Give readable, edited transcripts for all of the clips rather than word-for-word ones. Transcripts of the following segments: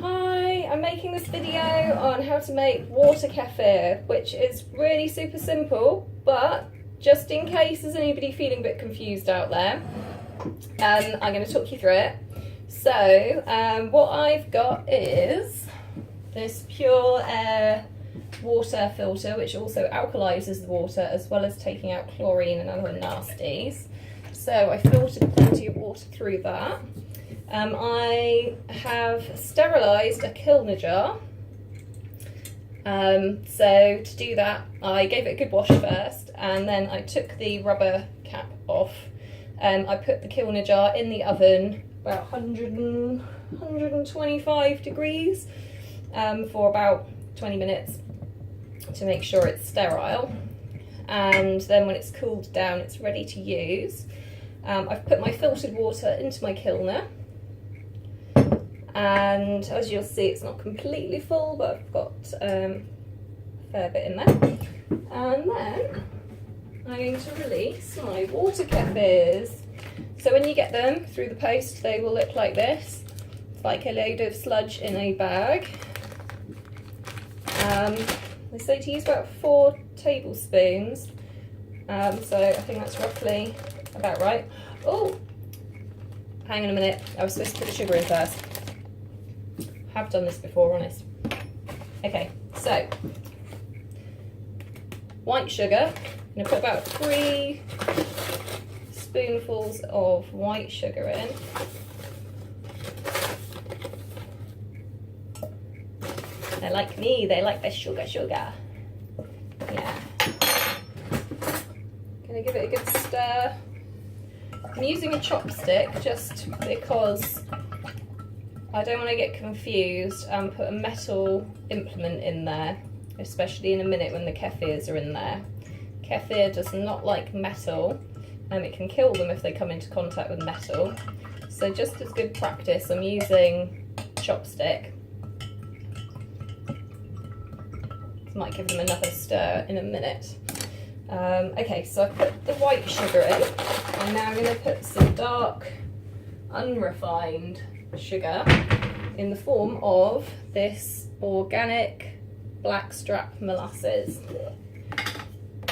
Hi, I'm making this video on how to make water kefir, which is really super simple, but just in case there's anybody feeling a bit confused out there, I'm going to talk you through it. So what I've got is this pure air water filter, which also alkalizes the water as well as taking out chlorine and other nasties. So I filtered plenty of water through that. I have sterilised a kilner jar. So to do that, I gave it a good wash first, and then I took the rubber cap off. I put the kilner jar in the oven about 125 degrees for about 20 minutes to make sure it's sterile. And then when it's cooled down, it's ready to use. I've put my filtered water into my kilner. And as you'll see, it's not completely full, but I've got a fair bit in there. And then I'm going to release my water kefirs. So when you get them through the post, they will look like this. It's like a load of sludge in a bag. They say to use about 4 tablespoons. So I think that's roughly about right. Oh, hang on a minute. I was supposed to put the sugar in first. Have done this before, honest. Okay, so white sugar. I'm going to put about 3 spoonfuls of white sugar in. They're like me, they like their sugar. Yeah. Gonna give it a good stir. I'm using a chopstick just because I don't want to get confused and put a metal implement in there, especially in a minute when the kefirs are in there. Kefir does not like metal, and it can kill them if they come into contact with metal. So just as good practice, I'm using chopstick. Might give them another stir in a minute. Okay, so I put the white sugar in. I'm now going to put some dark, unrefined sugar in the form of this organic blackstrap molasses.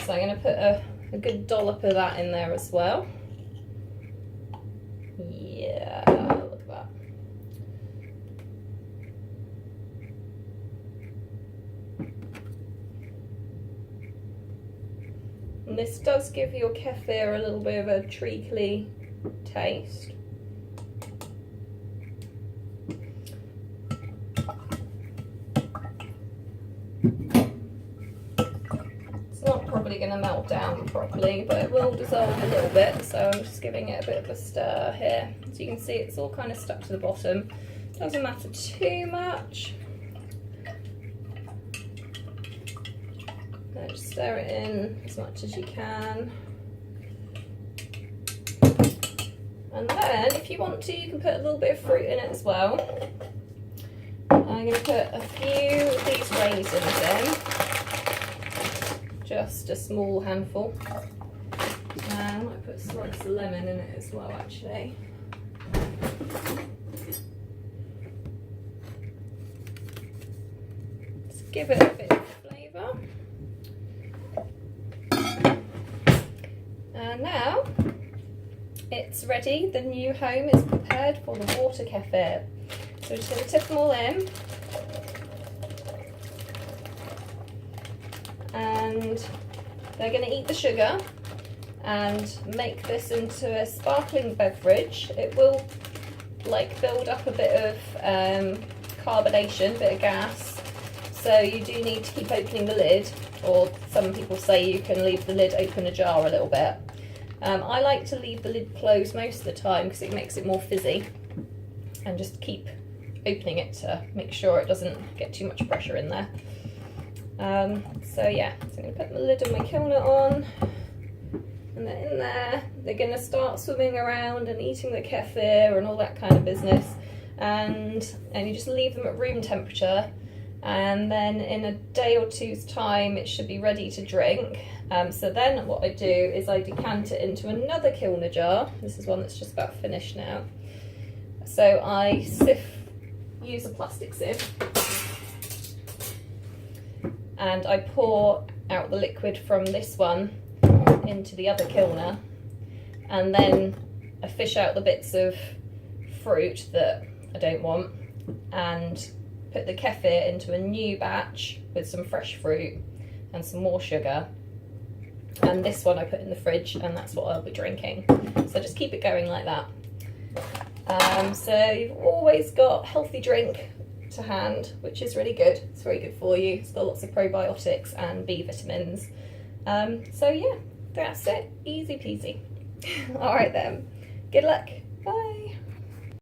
So I'm going to put a good dollop of that in there as well. Yeah, look at that. And this does give your kefir a little bit of a treacly taste. It's not probably going to melt down properly, but it will dissolve a little bit, so I'm just giving it a bit of a stir here. So you can see it's all kind of stuck to the bottom. Doesn't matter too much. Just stir it in as much as you can. And then, if you want to, you can put a little bit of fruit in it as well. I'm going to put a few of these raisins in. Just a small handful. And I might put slice of lemon in it as well, actually. Just give it a bit of flavour. And now it's ready. The new home is prepared for the water kefir. So we're just going to tip them all in. And they're going to eat the sugar and make this into a sparkling beverage. It will like build up a bit of carbonation, a bit of gas. So you do need to keep opening the lid, or some people say you can leave the lid open ajar a little bit. I like to leave the lid closed most of the time because it makes it more fizzy, and just keep opening it to make sure it doesn't get too much pressure in there. So yeah, so I'm going to put the lid of my kilner on, and they're in there. They're going to start swimming around and eating the kefir and all that kind of business, and you just leave them at room temperature, and then in a day or two's time it should be ready to drink. So then what I do is I decant it into another kilner jar. This is one that's just about finished now. So I use a plastic sieve. And I pour out the liquid from this one into the other kilner, and then I fish out the bits of fruit that I don't want and put the kefir into a new batch with some fresh fruit and some more sugar. And this one I put in the fridge, and that's what I'll be drinking. So just keep it going like that. So you've always got healthy drink to hand, which is really good. It's very good for you. It's got lots of probiotics and B vitamins. So yeah, that's it. Easy peasy. All right then. Good luck. Bye.